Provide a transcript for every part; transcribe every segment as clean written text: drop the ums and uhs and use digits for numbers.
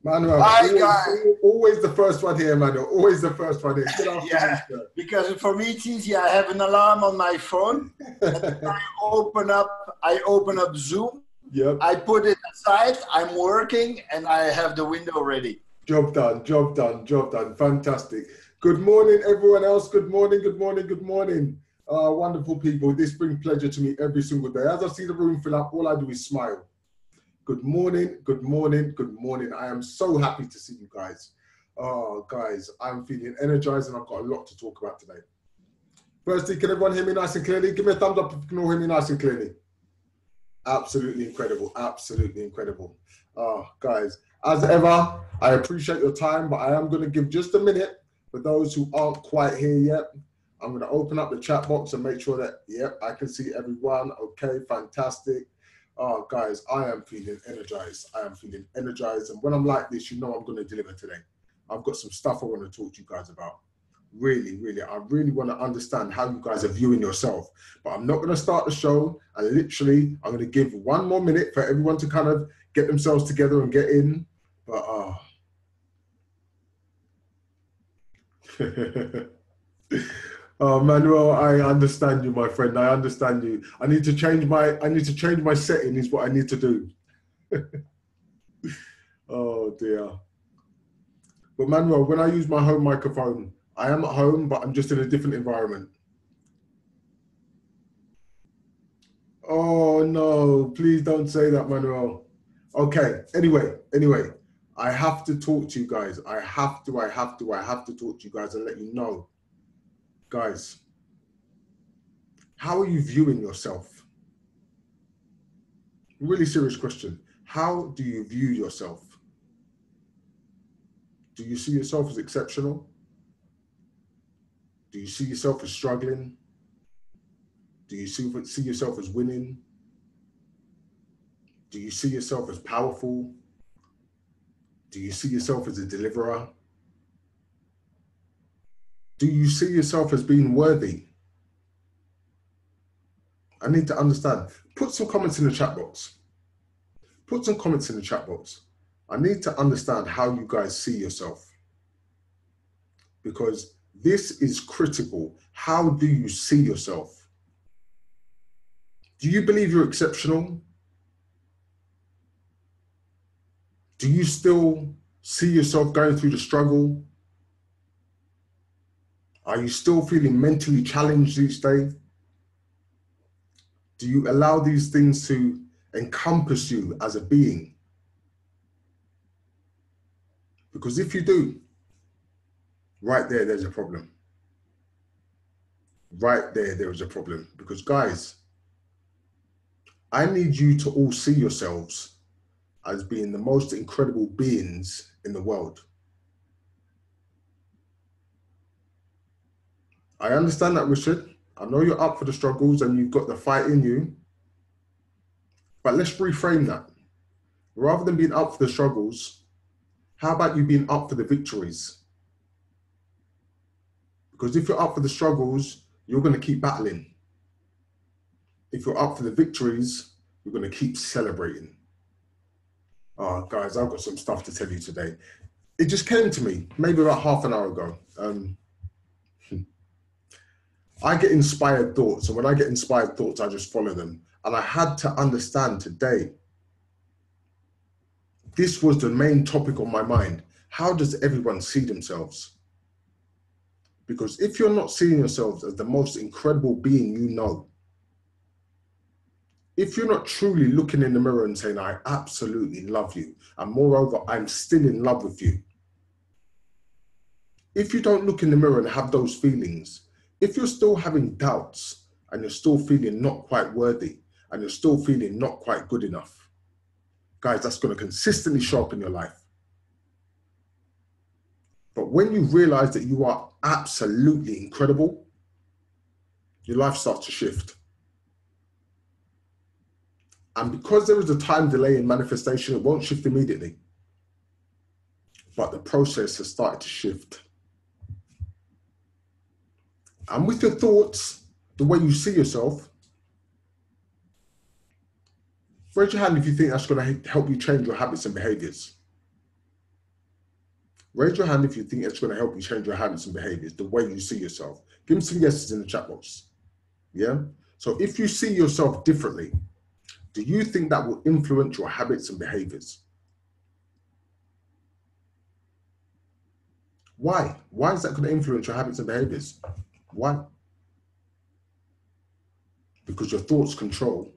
Manuel, Hi, guys. always the first one here, Manuel. Always the first one here. Good afternoon, Yeah, sir. because for me it's easy. I have an alarm on my phone, and then I open up Zoom. Yep. I put it aside. I'm working, and I have the window ready. Job done, job done, job done. Fantastic. Good morning, everyone else. Good morning, good morning, good morning. Wonderful people. This brings pleasure to me every single day. As I see the room fill up, all I do is smile. Good morning, good morning, good morning. I am so happy to see you guys. Oh, guys, I'm feeling energized and I've got a lot to talk about today. Firstly, can everyone hear me nice and clearly? Give me a thumbs up if you can all hear me nice and clearly. Absolutely incredible, absolutely incredible. Guys, as ever, I appreciate your time, but I am going to give just a minute for those who aren't quite here yet. I'm going to open up the chat box and make sure that, yep, I can see everyone. Okay, fantastic. Oh, guys, I am feeling energized. I am feeling energized. And when I'm like this, you know I'm going to deliver today. I've got some stuff I want to talk to you guys about. Really, really, I really want to understand how you guys are viewing yourself. But I'm not going to start the show. And literally, I'm going to give 1 more minute for everyone to kind of get themselves together and get in. But, oh, Manuel, I understand you, my friend. I understand you. I need to change my setting is what I need to do. Oh dear. But Manuel, when I use my home microphone, I am at home, but I'm just in a different environment. Oh no, please don't say that, Manuel. Okay, anyway, I have to talk to you guys. I have to talk to you guys and let you know. Guys, how are you viewing yourself? Really serious question. How do you view yourself? Do you see yourself as exceptional? Do you see yourself as struggling? Do you see yourself as winning? Do you see yourself as powerful? Do you see yourself as a deliverer? Do you see yourself as being worthy? I need to understand. Put some comments in the chat box. Put some comments in the chat box. I need to understand how you guys see yourself. Because this is critical. How do you see yourself? Do you believe you're exceptional? Do you still see yourself going through the struggle? Are you still feeling mentally challenged each day? Do you allow these things to encompass you as a being? Because if you do, right there's a problem. Right there is a problem. Because guys, I need you to all see yourselves as being the most incredible beings in the world. I understand that, Richard. I know you're up for the struggles and you've got the fight in you. But let's reframe that. Rather than being up for the struggles, how about you being up for the victories? Because if you're up for the struggles, you're going to keep battling. If you're up for the victories, you're going to keep celebrating. Oh, guys, I've got some stuff to tell you today. It just came to me maybe about half an hour ago. I get inspired thoughts, and when I get inspired thoughts, I just follow them. And I had to understand today, this was the main topic on my mind. How does everyone see themselves? Because if you're not seeing yourselves as the most incredible being you know, if you're not truly looking in the mirror and saying, I absolutely love you, and moreover, I'm still in love with you. If you don't look in the mirror and have those feelings, if you're still having doubts and you're still feeling not quite worthy and you're still feeling not quite good enough, guys, that's going to consistently show up in your life. But when you realize that you are absolutely incredible, your life starts to shift. And because there is a time delay in manifestation, it won't shift immediately. But the process has started to shift. And with your thoughts, the way you see yourself, raise your hand if you think that's going to help you change your habits and behaviors. Raise your hand if you think it's going to help you change your habits and behaviors, the way you see yourself. Give me some yeses in the chat box. Yeah? So if you see yourself differently, do you think that will influence your habits and behaviors? Why? Why is that going to influence your habits and behaviors? Why? Because your thoughts control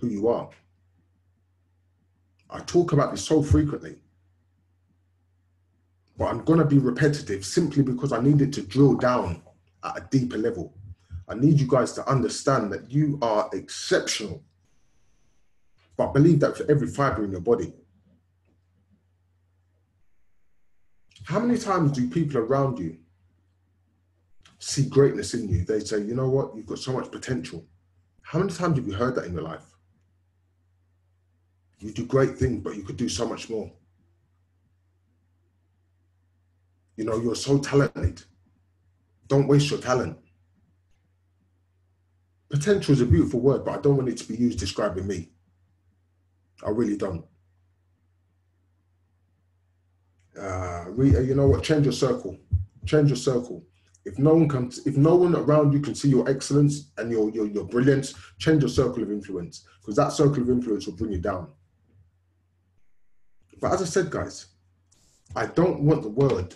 who you are. I talk about this so frequently, but I'm going to be repetitive simply because I need it to drill down at a deeper level. I need you guys to understand that you are exceptional, but believe that for every fiber in your body. How many times do people around you see greatness in you? They say, you know what, you've got so much potential. How many times have you heard that in your life? You do great things, but you could do so much more. You know, you're so talented. Don't waste your talent. Potential is a beautiful word, but I don't want it to be used describing me. I really don't. You know what? Change your circle. Change your circle. If no one around you can see your excellence and your brilliance, change your circle of influence, because that circle of influence will bring you down. But as I said, guys, I don't want the word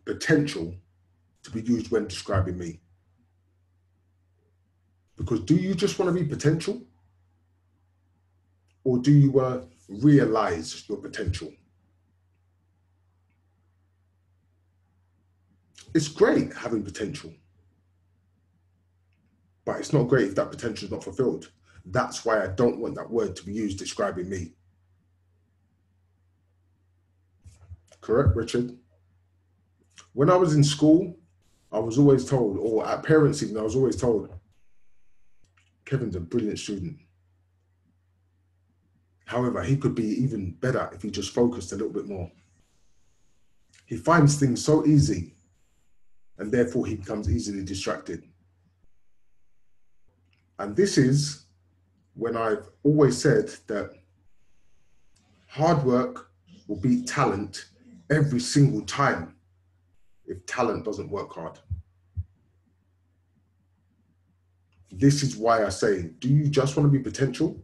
potential to be used when describing me. Because do you just want to be potential? Or do you realize your potential? It's great having potential, but it's not great if that potential is not fulfilled. That's why I don't want that word to be used describing me. Correct, Richard? When I was in school, I was always told, or at parents even, I was always told, Kevin's a brilliant student. However, he could be even better if he just focused a little bit more. He finds things so easy, and therefore he becomes easily distracted. And this is when I've always said that hard work will beat talent every single time if talent doesn't work hard. This is why I say, do you just want to be potential?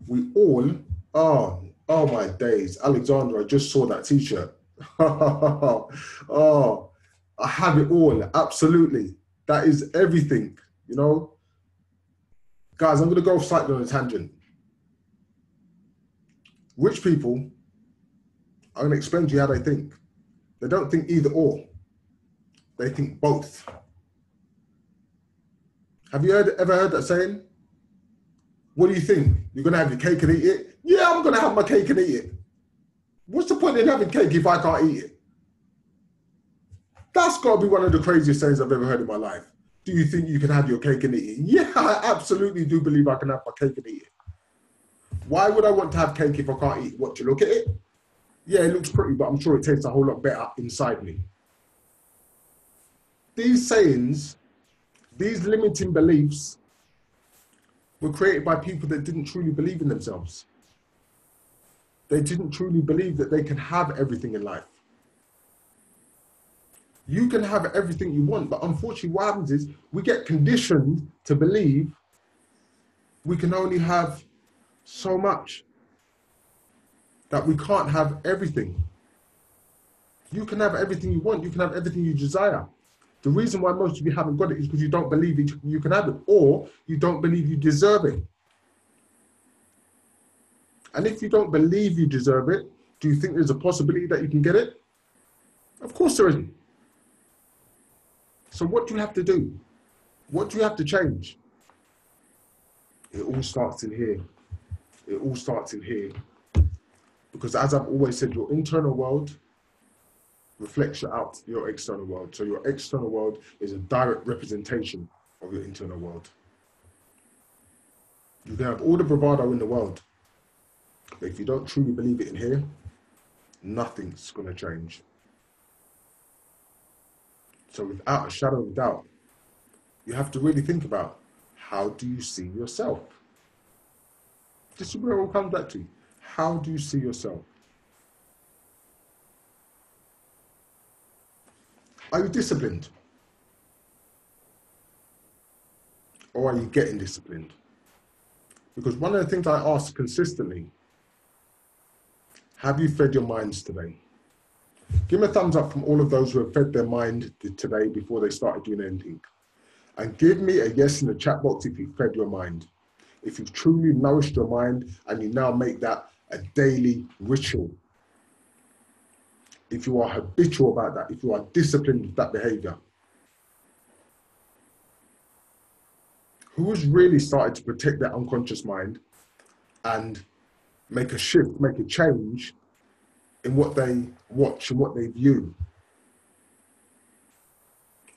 We all, oh my days. Alexandra, I just saw that t-shirt. Oh, I have it all, absolutely. That is everything, you know? Guys, I'm gonna go slightly on a tangent. Rich people, I'm gonna explain to you how they think. They don't think either or, they think both. Have you ever heard that saying? What do you think? You're gonna have your cake and eat it? Yeah, I'm gonna have my cake and eat it. What's the point in having cake if I can't eat it? That's gotta be one of the craziest sayings I've ever heard in my life. Do you think you can have your cake and eat it? Yeah, I absolutely do believe I can have my cake and eat it. Why would I want to have cake if I can't eat? What, you look at it? Yeah, it looks pretty, but I'm sure it tastes a whole lot better inside me. These sayings, these limiting beliefs were created by people that didn't truly believe in themselves. They didn't truly believe that they can have everything in life. You can have everything you want, but unfortunately what happens is we get conditioned to believe we can only have so much, that we can't have everything. You can have everything you want, you can have everything you desire. The reason why most of you haven't got it is because you don't believe you can have it, or you don't believe you deserve it. And if you don't believe you deserve it, do you think there's a possibility that you can get it? Of course there isn't. So what do you have to do? What do you have to change? It all starts in here. It all starts in here. Because as I've always said, your internal world reflects your external world. So your external world is a direct representation of your internal world. You can have all the bravado in the world, but if you don't truly believe it in here, nothing's going to change. So without a shadow of a doubt, you have to really think about, how do you see yourself? This is where it all comes back to. How do you see yourself? Are you disciplined? Or are you getting disciplined? Because one of the things I ask consistently, have you fed your minds today? Give me a thumbs up from all of those who have fed their mind today before they started doing anything. And give me a yes in the chat box if you fed your mind. If you've truly nourished your mind and you now make that a daily ritual. If you are habitual about that, if you are disciplined with that behavior. Who has really started to protect their unconscious mind and make a shift, make a change in what they watch and what they view?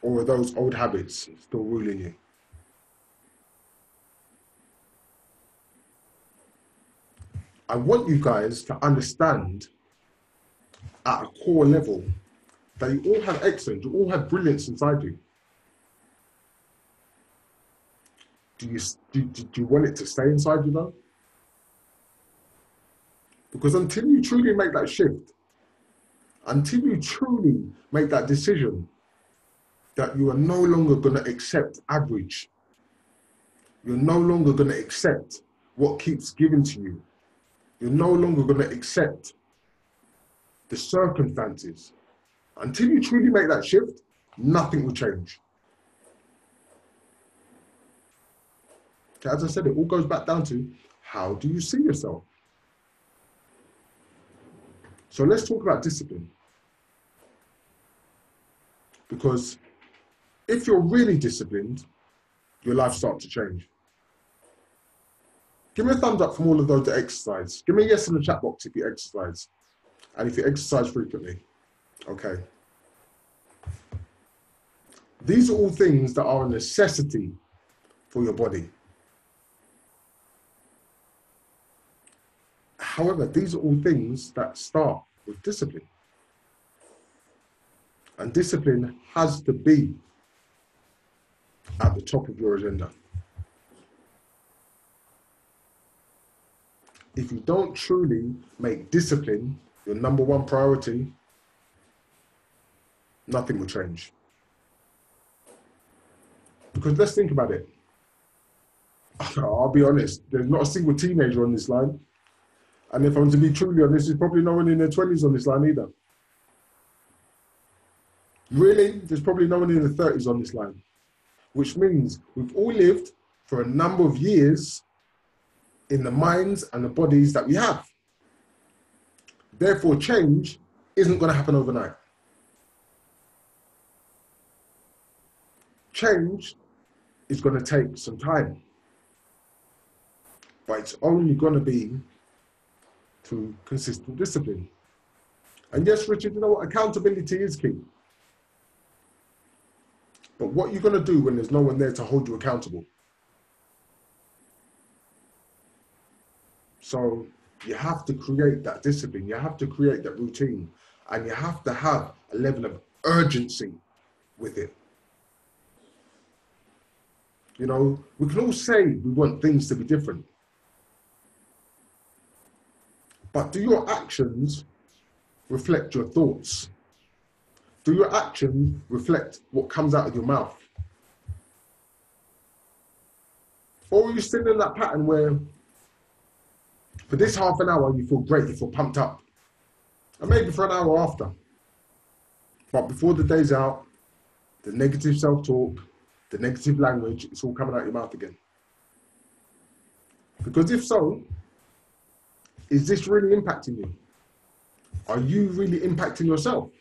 Or are those old habits still ruling you? I want you guys to understand at a core level that you all have excellence, you all have brilliance inside you. Do you want it to stay inside you though? Because until you truly make that shift, until you truly make that decision that you are no longer going to accept average, you're no longer going to accept what keeps given to you, you're no longer going to accept the circumstances. Until you truly make that shift, nothing will change. Okay, as I said, it all goes back down to how do you see yourself? So let's talk about discipline. Because if you're really disciplined, your life starts to change. Give me a thumbs up from all of those that exercise. Give me a yes in the chat box if you exercise. And if you exercise frequently. Okay. These are all things that are a necessity for your body. However, these are all things that start with discipline. And discipline has to be at the top of your agenda. If you don't truly make discipline your number one priority, nothing will change. Because let's think about it. I'll be honest, there's not a single teenager on this line. And if I'm to be truly honest, there's probably no one in their 20s on this line either. Really, there's probably no one in the 30s on this line. Which means we've all lived for a number of years in the minds and the bodies that we have. Therefore, change isn't going to happen overnight. Change is going to take some time. But it's only going to be through consistent discipline. And yes, Richard, you know what? Accountability is key. But what are you going to do when there's no one there to hold you accountable? So you have to create that discipline. You have to create that routine. And you have to have a level of urgency with it. You know, we can all say we want things to be different. But do your actions reflect your thoughts? Do your actions reflect what comes out of your mouth? Or are you still in that pattern where for this half an hour you feel great, you feel pumped up, and maybe for an hour after, but before the day's out, the negative self-talk, the negative language, it's all coming out your mouth again? Because if so, is this really impacting you? Are you really impacting yourself?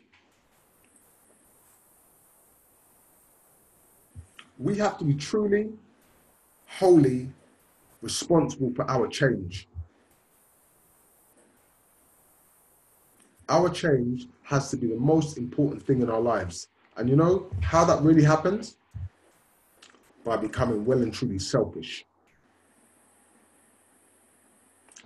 We have to be truly, wholly responsible for our change. Our change has to be the most important thing in our lives. And you know how that really happens? By becoming well and truly selfish.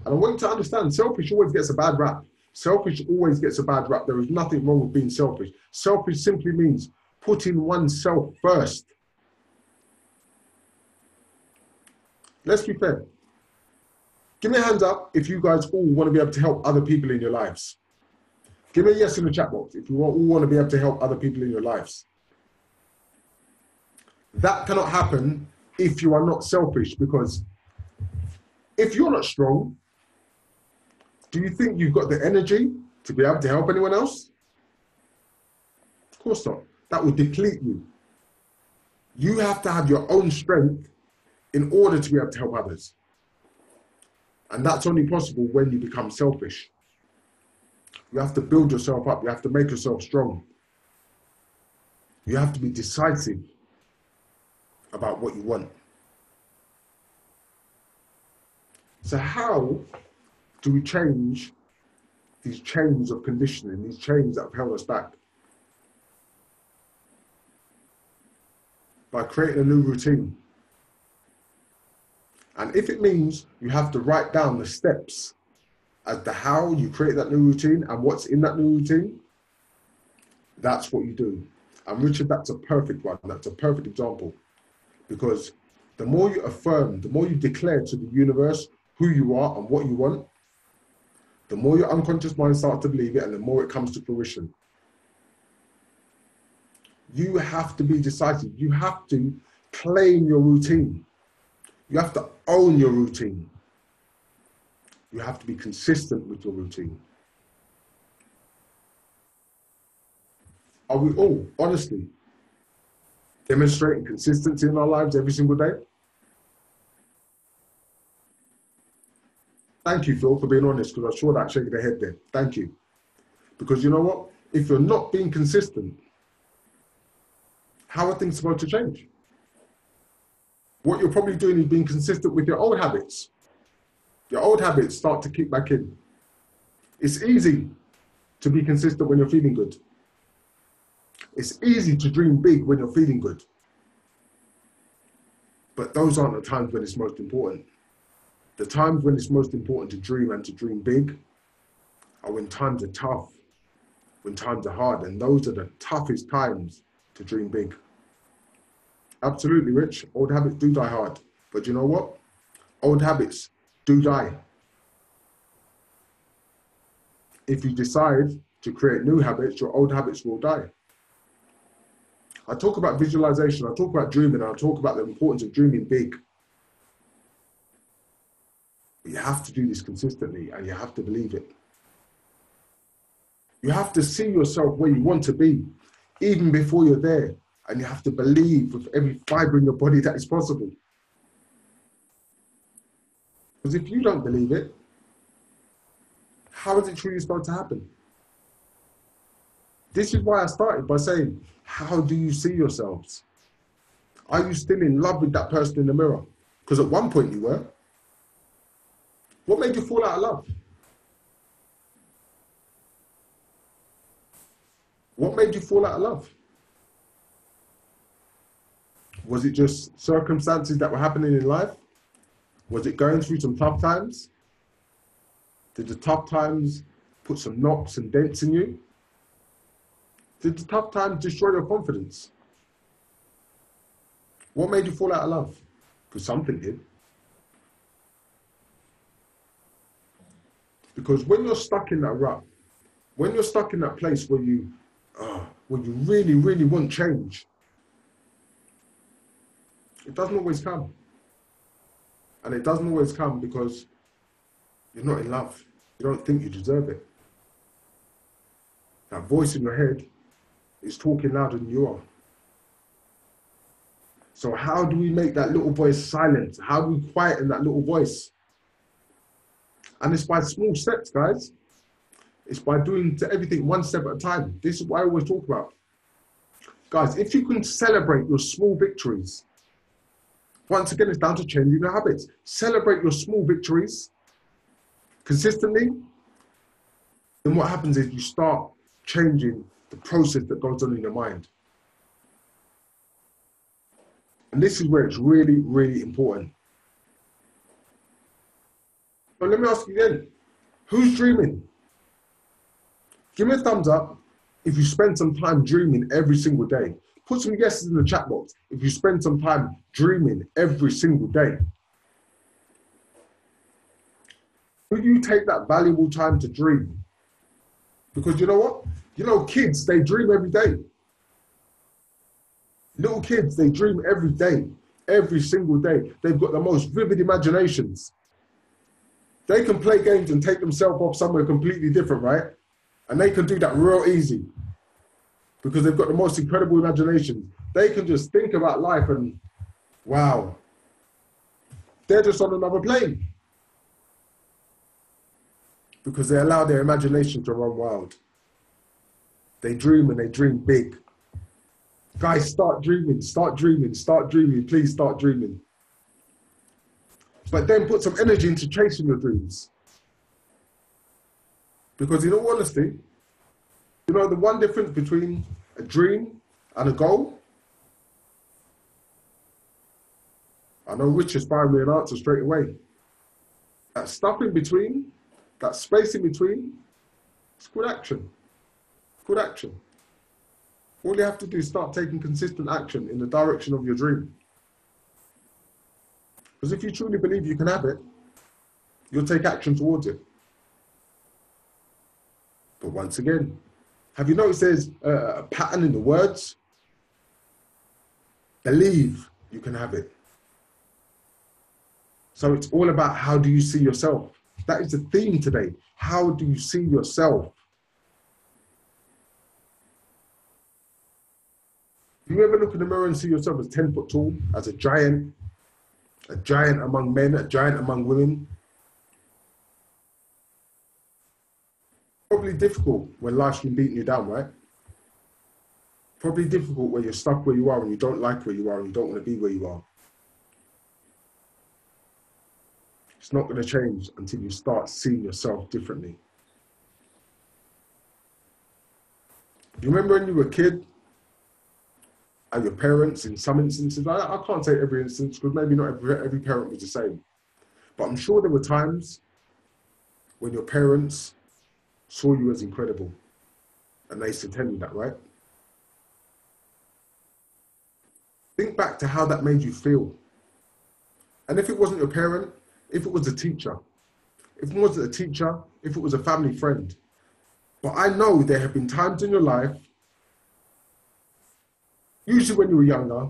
And I want you to understand, selfish always gets a bad rap. Selfish always gets a bad rap. There is nothing wrong with being selfish. Selfish simply means putting oneself first. Let's be fair. Give me a hands up if you guys all want to be able to help other people in your lives. Give me a yes in the chat box if you all want to be able to help other people in your lives. That cannot happen if you are not selfish, because if you're not strong, do you think you've got the energy to be able to help anyone else? Of course not. That will deplete you. You have to have your own strength in order to be able to help others. And that's only possible when you become selfish. You have to build yourself up. You have to make yourself strong. You have to be decisive about what you want. So how do we change these chains of conditioning, these chains that have held us back? By creating a new routine. And if it means you have to write down the steps as to how you create that new routine and what's in that new routine, that's what you do. And Richard, that's a perfect one. That's a perfect example. Because the more you affirm, the more you declare to the universe who you are and what you want, the more your unconscious mind starts to believe it and the more it comes to fruition. You have to be decisive. You have to claim your routine. You have to own your routine. You have to be consistent with your routine. Are we all, honestly, demonstrating consistency in our lives every single day? Thank you, Phil, for being honest, because I saw that shaking the head there. Thank you. Because you know what? If you're not being consistent, how are things supposed to change? What you're probably doing is being consistent with your old habits. Your old habits start to kick back in. It's easy to be consistent when you're feeling good. It's easy to dream big when you're feeling good. But those aren't the times when it's most important. The times when it's most important to dream and to dream big are when times are tough, when times are hard, and those are the toughest times to dream big. Absolutely, Rich. Old habits do die hard. But you know what? Old habits do die. If you decide to create new habits, your old habits will die. I talk about visualization, I talk about dreaming, and I talk about the importance of dreaming big. But you have to do this consistently, and you have to believe it. You have to see yourself where you want to be, even before you're there. And you have to believe with every fiber in your body that it's possible. Because if you don't believe it, how is it truly supposed to happen? This is why I started by saying, how do you see yourselves? Are you still in love with that person in the mirror? Because at one point you were. What made you fall out of love? What made you fall out of love? Was it just circumstances that were happening in life? Was it going through some tough times? Did the tough times put some knocks and dents in you? Did the tough times destroy your confidence? What made you fall out of love? Because something did. Because when you're stuck in that rut, when you're stuck in that place where you really, really want change, it doesn't always come. And it doesn't always come because you're not in love. You don't think you deserve it. That voice in your head is talking louder than you are. So how do we make that little voice silent? How do we quieten that little voice? And it's by small steps, guys. It's by doing everything one step at a time. This is what I always talk about. Guys, if you can celebrate your small victories, once again, it's down to changing your habits. Celebrate your small victories consistently. Then what happens is you start changing the process that goes on in your mind. And this is where it's really, really important. But let me ask you again, who's dreaming? Give me a thumbs up if you spend some time dreaming every single day. Put some yeses in the chat box if you spend some time dreaming every single day. Will you take that valuable time to dream Because you know what? You know, kids, they dream every day. Little kids, they dream every day, every single day. They've got the most vivid imaginations. They can play games and take themselves off somewhere completely different, right? And they can do that real easy because they've got the most incredible imagination. They can just think about life and, wow, they're just on another plane because they allow their imagination to run wild. They dream and they dream big. Guys, start dreaming, start dreaming, start dreaming. Please start dreaming. But then put some energy into chasing your dreams. Because in all honesty, you know the one difference between a dream and a goal? I know Rich is firing me an answer straight away. That stuff in between, that space in between, it's good action. Good action. All you have to do is start taking consistent action in the direction of your dream. Because if you truly believe you can have it, you'll take action towards it. But once again, have you noticed there's a pattern in the words? Believe you can have it. So it's all about how do you see yourself? That is the theme today. How do you see yourself? Do you ever look in the mirror and see yourself as 10 foot tall, as a giant among men, a giant among women? Probably difficult when life's been beating you down, right? Probably difficult when you're stuck where you are and you don't like where you are and you don't want to be where you are. It's not going to change until you start seeing yourself differently. You remember when you were a kid and your parents, in some instances, I can't say every instance because maybe not every parent was the same, but I'm sure there were times when your parents saw you as incredible and they used to tell you that, right? Think back to how that made you feel. And if it wasn't your parent, if it was a teacher, if it wasn't a teacher, if it was a family friend. But I know there have been times in your life, usually when you were younger,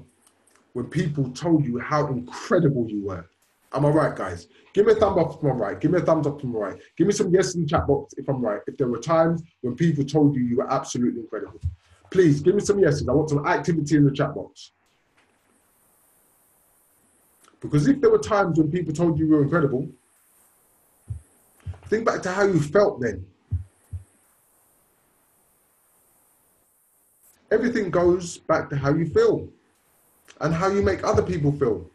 when people told you how incredible you were. Am I right, guys? Give me a thumb up if I'm right. Give me a thumbs up if I'm right. Give me some yes in the chat box if I'm right. If there were times when people told you you were absolutely incredible. Please, give me some yeses. I want some activity in the chat box. Because if there were times when people told you were incredible, think back to how you felt then. Everything goes back to how you feel and how you make other people feel.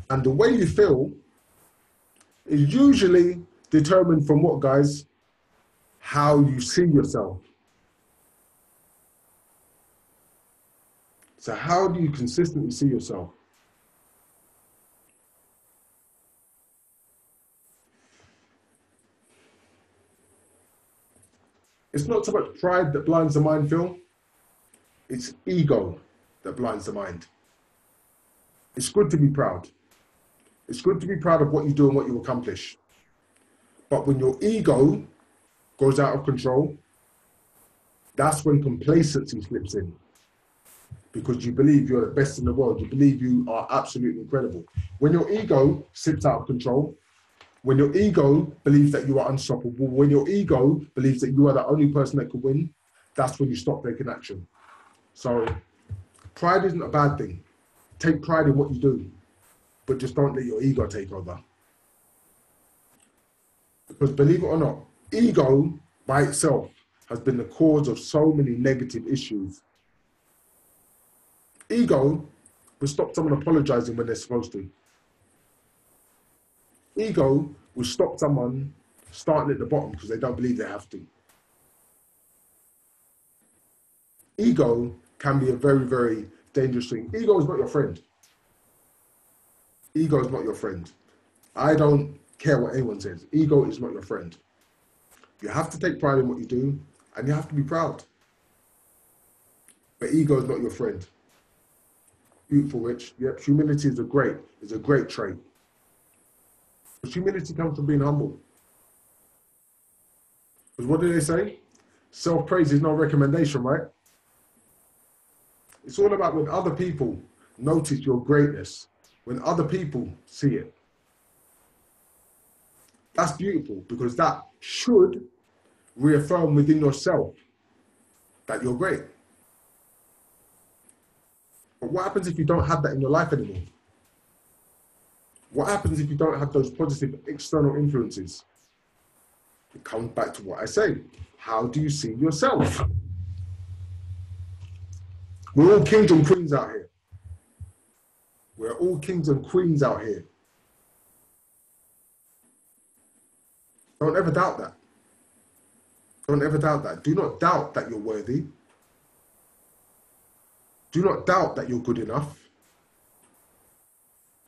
And the way you feel is usually determined from what, guys? How you see yourself. So how do you consistently see yourself? It's not so much pride that blinds the mind, Phil. It's ego that blinds the mind. It's good to be proud. It's good to be proud of what you do and what you accomplish. But when your ego goes out of control, that's when complacency slips in. Because you believe you're the best in the world. You believe you are absolutely incredible. When your ego slips out of control, when your ego believes that you are unstoppable, when your ego believes that you are the only person that can win, that's when you stop taking action. So pride isn't a bad thing. Take pride in what you do, but just don't let your ego take over. Because believe it or not, ego by itself has been the cause of so many negative issues. Ego will stop someone apologizing when they're supposed to. Ego will stop someone starting at the bottom because they don't believe they have to. Ego can be a very, very dangerous thing. Ego is not your friend. Ego is not your friend. I don't care what anyone says. Ego is not your friend. You have to take pride in what you do and you have to be proud. But ego is not your friend. Beautiful, Rich. Yep, humility is a great trait. But humility comes from being humble. Because what do they say? Self-praise is no recommendation, right? It's all about when other people notice your greatness, when other people see it. That's beautiful, because that should reaffirm within yourself that you're great. But what happens if you don't have that in your life anymore? What happens if you don't have those positive external influences? It comes back to what I say. How do you see yourself? We're all kings and queens out here. We're all kings and queens out here. Don't ever doubt that. Don't ever doubt that. Do not doubt that you're worthy. Do not doubt that you're good enough.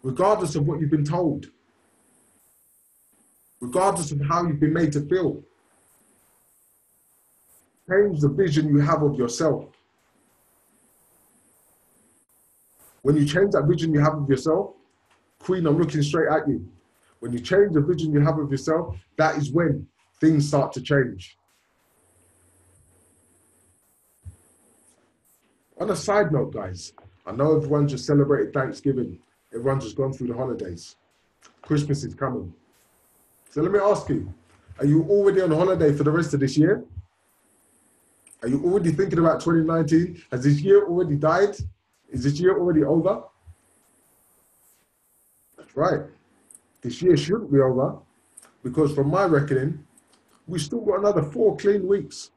Regardless of what you've been told. Regardless of how you've been made to feel. Change the vision you have of yourself. When you change that vision you have of yourself, Queen, I'm looking straight at you. When you change the vision you have of yourself, that is when things start to change. On a side note, guys, I know everyone just celebrated Thanksgiving. Everyone's just gone through the holidays. Christmas is coming. So let me ask you, are you already on holiday for the rest of this year? Are you already thinking about 2019? Has this year already died? Is this year already over? That's right. This year shouldn't be over, because from my reckoning, we still got another 4 clean weeks.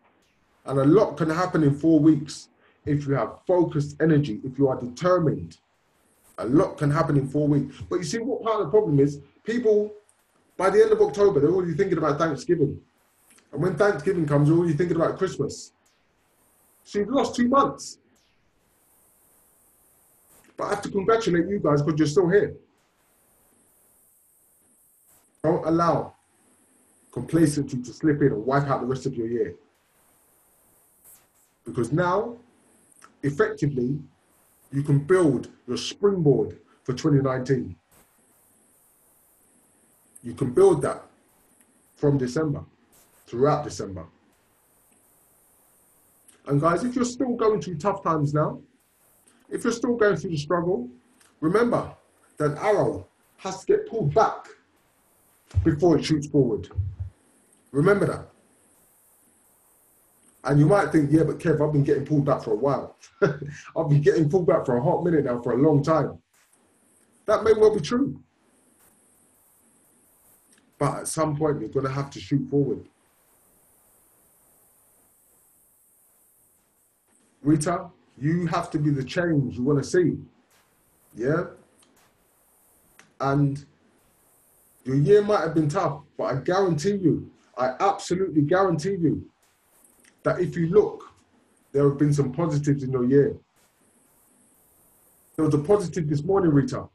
And a lot can happen in 4 weeks if you have focused energy, if you are determined. A lot can happen in 4 weeks. But you see, what part of the problem is, people, by the end of October, they're already thinking about Thanksgiving. And when Thanksgiving comes, they're already thinking about Christmas. So you've lost 2 months. But I have to congratulate you guys because you're still here. Don't allow complacency to slip in and wipe out the rest of your year. Because now, effectively, you can build your springboard for 2019. You can build that from December, throughout December. And guys, if you're still going through tough times now, if you're still going through the struggle, remember that an arrow has to get pulled back before it shoots forward. Remember that. And you might think, yeah, but Kev, I've been getting pulled back for a while. I've been getting pulled back for a hot minute now, for a long time. That may well be true. But at some point, you're going to have to shoot forward. Rita, you have to be the change you want to see. Yeah? And your year might have been tough, but I guarantee you, I absolutely guarantee you, that if you look, there have been some positives in your year. There was a positive this morning, Rita,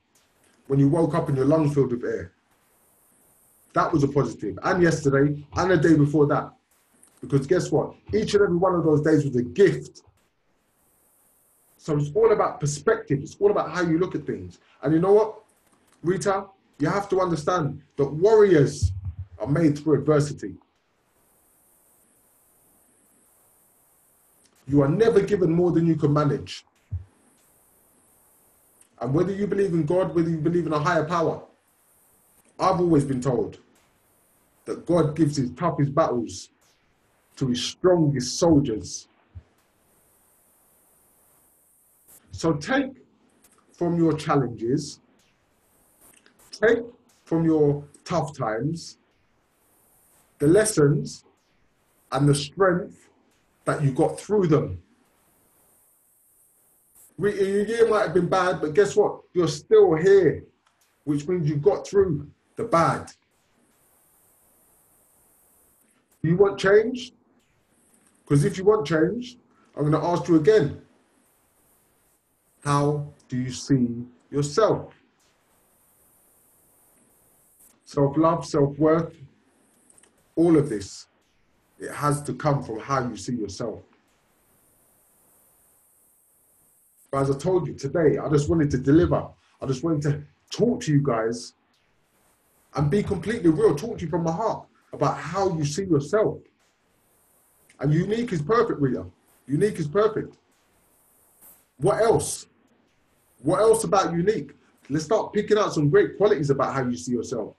when you woke up and your lungs filled with air. That was a positive. And yesterday, and the day before that. Because guess what? Each and every one of those days was a gift. So it's all about perspective. It's all about how you look at things. And you know what, Rita? You have to understand that warriors are made through adversity. You are never given more than you can manage. And whether you believe in God, whether you believe in a higher power, I've always been told that God gives his toughest battles to his strongest soldiers. So take from your challenges, take from your tough times, the lessons and the strength that you got through them. Your year might have been bad, but guess what? You're still here, which means you got through the bad. Do you want change? Because if you want change, I'm going to ask you again. How do you see yourself? Self-love, self-worth, all of this, it has to come from how you see yourself. But as I told you today, I just wanted to deliver. I just wanted to talk to you guys and be completely real, talk to you from my heart about how you see yourself. And unique is perfect, Rita. Unique is perfect. What else? What else about unique? Let's start picking out some great qualities about how you see yourself.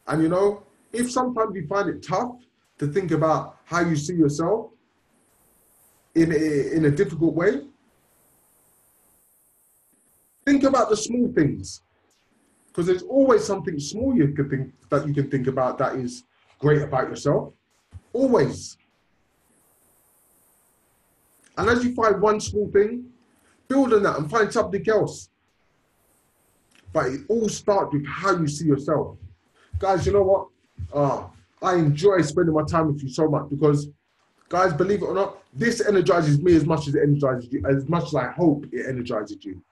And you know, if sometimes you find it tough to think about how you see yourself in a difficult way, think about the small things. Because there's always something small you can think about that is great about yourself. Always. And as you find one small thing, build on that and find something else. But it all starts with how you see yourself. Guys, you know what? I enjoy spending my time with you so much because, guys, believe it or not, this energizes me as much as it energizes you, as much as I hope it energizes you.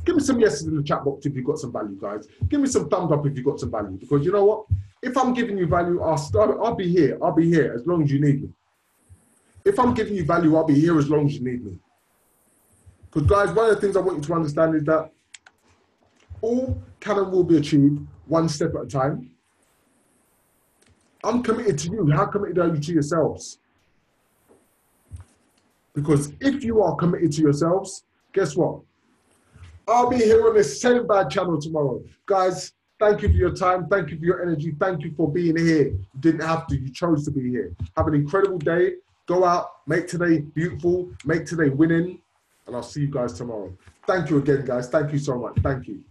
Give me some yeses in the chat box if you've got some value, guys. Give me some thumbs up if you've got some value. Because you know what? If I'm giving you value, I'll be here. I'll be here as long as you need me. If I'm giving you value, I'll be here as long as you need me. Because, guys, one of the things I want you to understand is that all can and will be achieved one step at a time. I'm committed to you. How committed are you to yourselves? Because if you are committed to yourselves, guess what? I'll be here on the same bad channel tomorrow. Guys, thank you for your time. Thank you for your energy. Thank you for being here. You didn't have to. You chose to be here. Have an incredible day. Go out. Make today beautiful. Make today winning. And I'll see you guys tomorrow. Thank you again, guys. Thank you so much. Thank you.